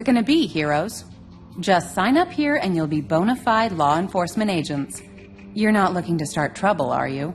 Gonna be, heroes. Just sign up here and you'll be bona fide law enforcement agents. You're not looking to start trouble, are you?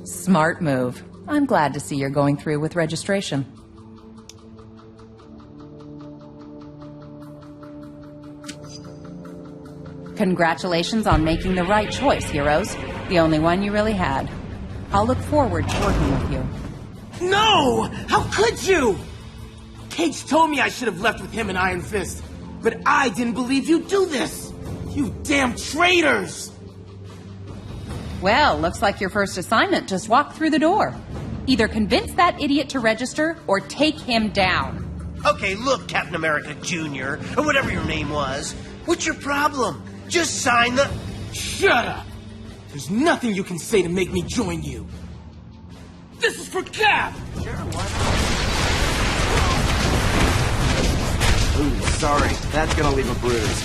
Smart move. I'm glad to see you're going through with registration. Congratulations on making the right choice, heroes. The only one you really had. I'll look forward to working with you. No! How could you? Cage told me I should have left with him and Iron Fist, but I didn't believe you'd do this! You damn traitors! Well, looks like your first assignment just walked through the door. Either convince that idiot to register or take him down. Okay, look, Captain America Jr., or whatever your name was. What's your problem? Just sign the... Shut up! There's nothing you can say to make me join you. This is for Cap! Sure, why not? Ooh, sorry. That's gonna leave a bruise.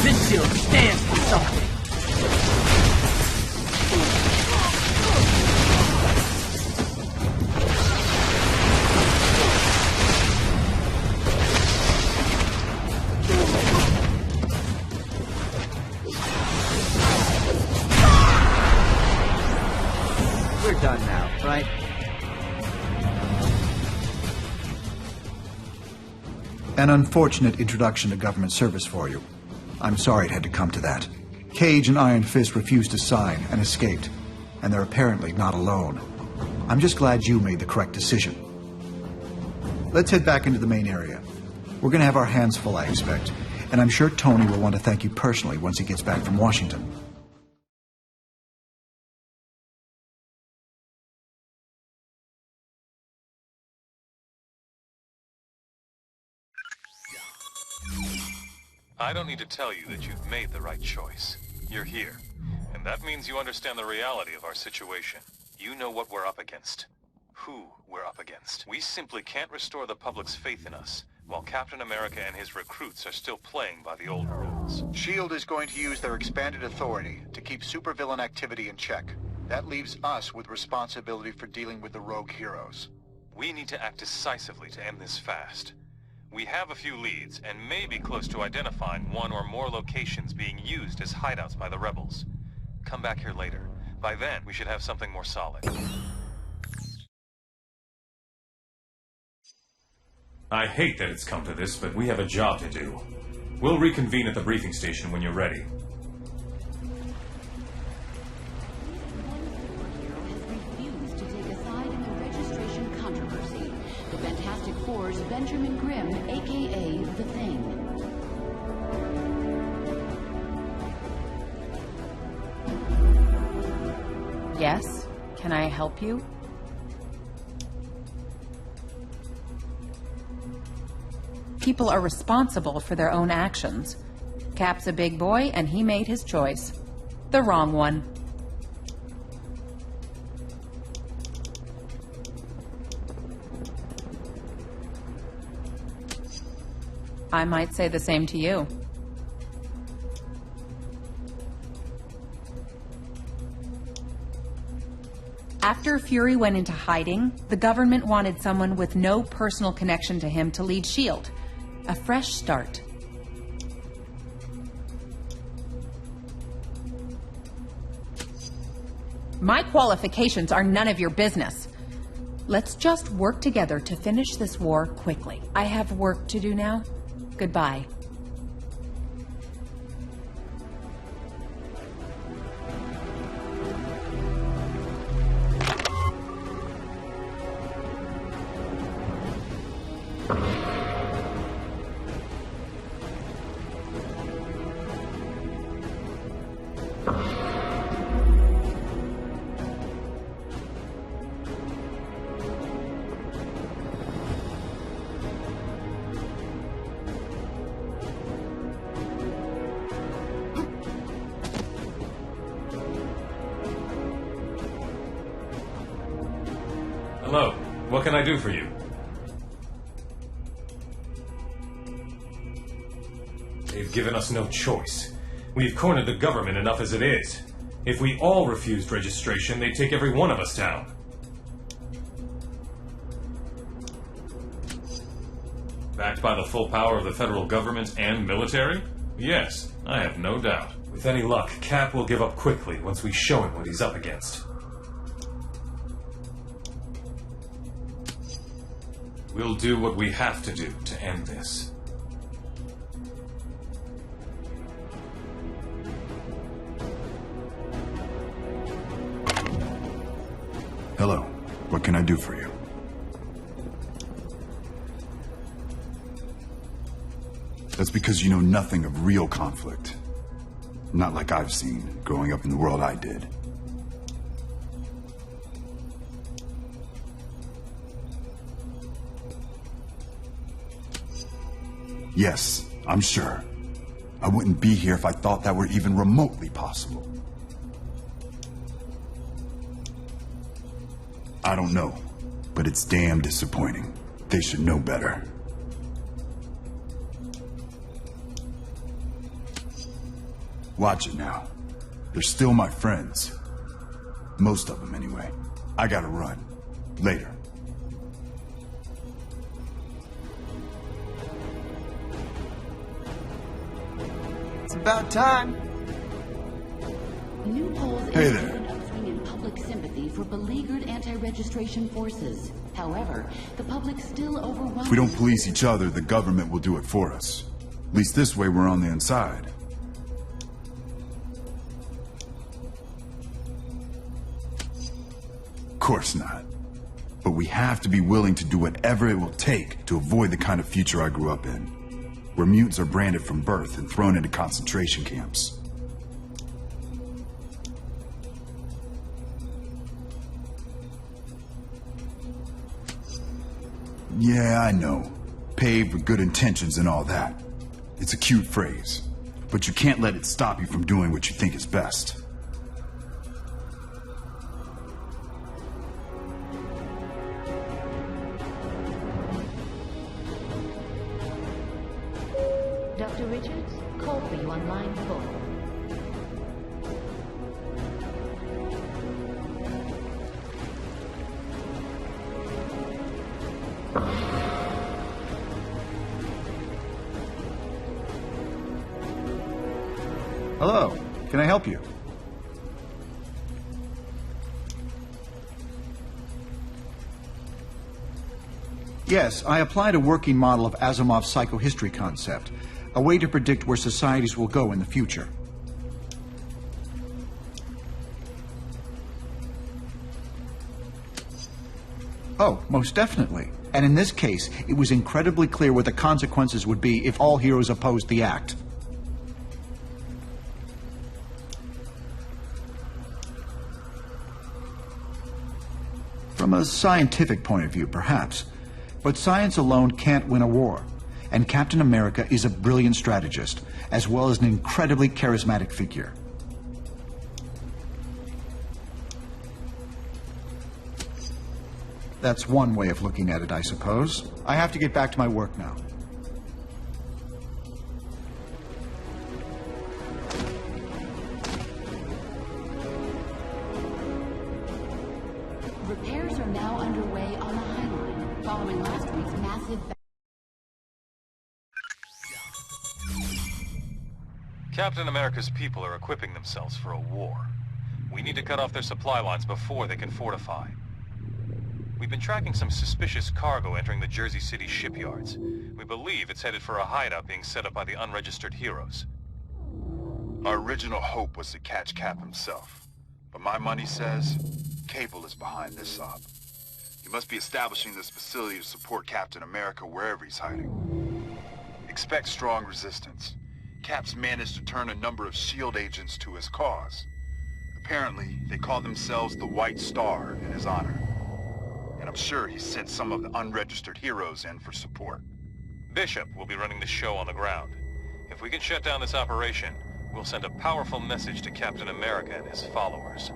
This shield stands for something. We're done now, right? An unfortunate introduction to government service for you. I'm sorry it had to come to that. Cage and Iron Fist refused to sign and escaped, and they're apparently not alone. I'm just glad you made the correct decision. Let's head back into the main area. We're gonna have our hands full, I expect, and I'm sure Tony will want to thank you personally once he gets back from Washington. I don't need to tell you that you've made the right choice. You're here, and that means you understand the reality of our situation. You know what we're up against. Who we're up against. We simply can't restore the public's faith in us, while Captain America and his recruits are still playing by the old rules. S.H.I.E.L.D. is going to use their expanded authority to keep supervillain activity in check. That leaves us with responsibility for dealing with the rogue heroes. We need to act decisively to end this fast. We have a few leads, and may be close to identifying one or more locations being used as hideouts by the rebels. Come back here later. By then, we should have something more solid. I hate that it's come to this, but we have a job to do. We'll reconvene at the briefing station when you're ready. Refused to take a side in the registration controversy. The Fantastic Four's Benjamin Grimm, aka The Thing. Yes? Can I help you? People are responsible for their own actions. Cap's a big boy, and he made his choice. The wrong one. I might say the same to you. After Fury went into hiding, the government wanted someone with no personal connection to him to lead S.H.I.E.L.D. A fresh start. My qualifications are none of your business. Let's just work together to finish this war quickly. I have work to do now. Goodbye. Hello. What can I do for you? They've given us no choice. We've cornered the government enough as it is. If we all refused registration, they'd take every one of us down. Backed by the full power of the federal government and military? Yes, I have no doubt. With any luck, Cap will give up quickly once we show him what he's up against. We'll do what we have to do to end this. Hello. What can I do for you? That's because you know nothing of real conflict. Not like I've seen growing up in the world I did. Yes, I'm sure. I wouldn't be here if I thought that were even remotely possible. I don't know, but it's damn disappointing. They should know better. Watch it now. They're still my friends. Most of them, anyway. I gotta run. Later. It's about time. New polls Hey indicate there. an upswing in public sympathy for beleaguered anti-registration forces. However, the public still overwhelms. If we don't police each other, the government will do it for us. At least this way we're on the inside. Of course not. But we have to be willing to do whatever it will take to avoid the kind of future I grew up in, where mutants are branded from birth and thrown into concentration camps. Yeah, I know. Paved with good intentions and all that. It's a cute phrase, but you can't let it stop you from doing what you think is best. Dr. Richards, call for you on line 4. Hello. Can I help you? Yes, I applied a working model of Asimov's psychohistory concept, a way to predict where societies will go in the future. Oh, most definitely. And in this case, it was incredibly clear what the consequences would be if all heroes opposed the act. From a scientific point of view, perhaps. But science alone can't win a war. And Captain America is a brilliant strategist, as well as an incredibly charismatic figure. That's one way of looking at it, I suppose. I have to get back to my work now. Repairs are now underway on the High Line, following last week's massive... Captain America's people are equipping themselves for a war. We need to cut off their supply lines before they can fortify. We've been tracking some suspicious cargo entering the Jersey City shipyards. We believe it's headed for a hideout being set up by the unregistered heroes. Our original hope was to catch Cap himself. But my money says Cable is behind this op. He must be establishing this facility to support Captain America wherever he's hiding. Expect strong resistance. Cap's managed to turn a number of S.H.I.E.L.D. agents to his cause. Apparently, they call themselves the White Star in his honor. And I'm sure he sent some of the unregistered heroes in for support. Bishop will be running the show on the ground. If we can shut down this operation, we'll send a powerful message to Captain America and his followers.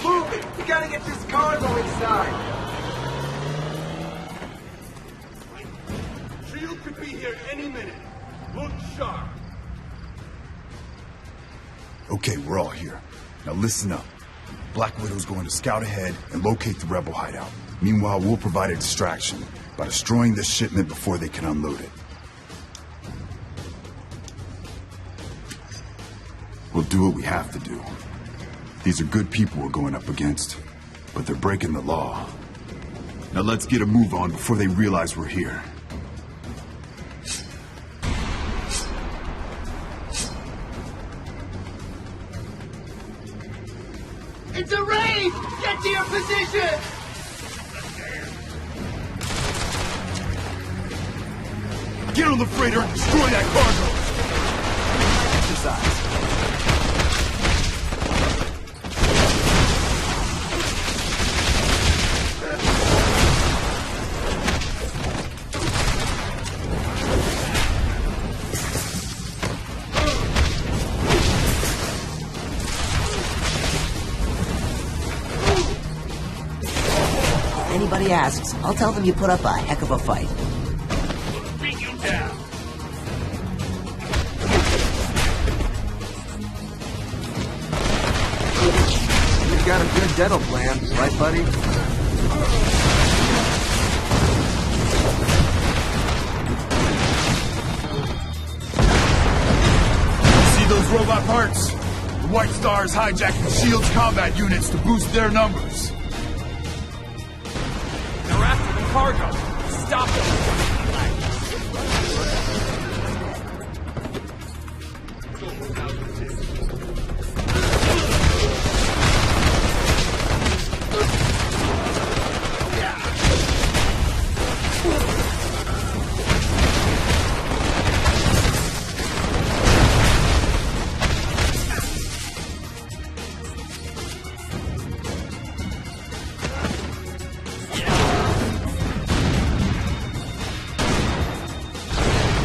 Move it! We gotta get this cargo inside! S.H.I.E.L.D. could be here any minute. Look sharp. Okay, we're all here. Now listen up. Black Widow's going to scout ahead and locate the rebel hideout. Meanwhile, we'll provide a distraction by destroying this shipment before they can unload it. We'll do what we have to do. These are good people we're going up against, but they're breaking the law. Now let's get a move on before they realize we're here. It's a raid! Get to your position! Get on the freighter and destroy that cargo! Exercise. Anybody asks, I'll tell them you put up a heck of a fight. Beat you down. You've got a good dental plan, right, buddy? See those robot parts? The White Star is hijacking S.H.I.E.L.D.'s combat units to boost their numbers. They're after the cargo. Stop them.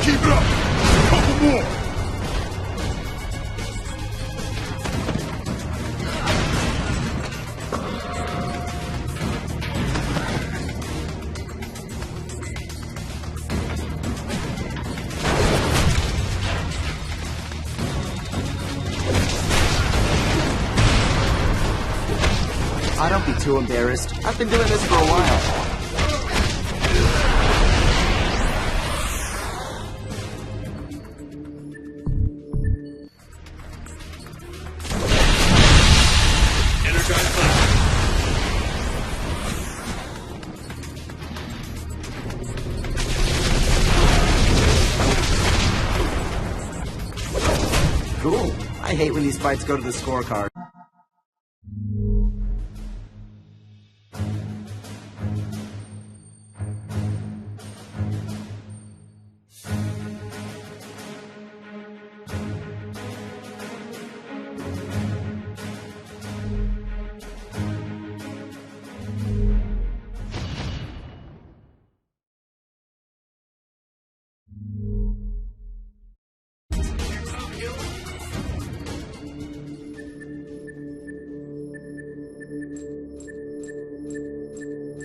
Keep it up! A couple more! I don't be too embarrassed. I've been doing this for a while. Cool. I hate when these fights go to the scorecard.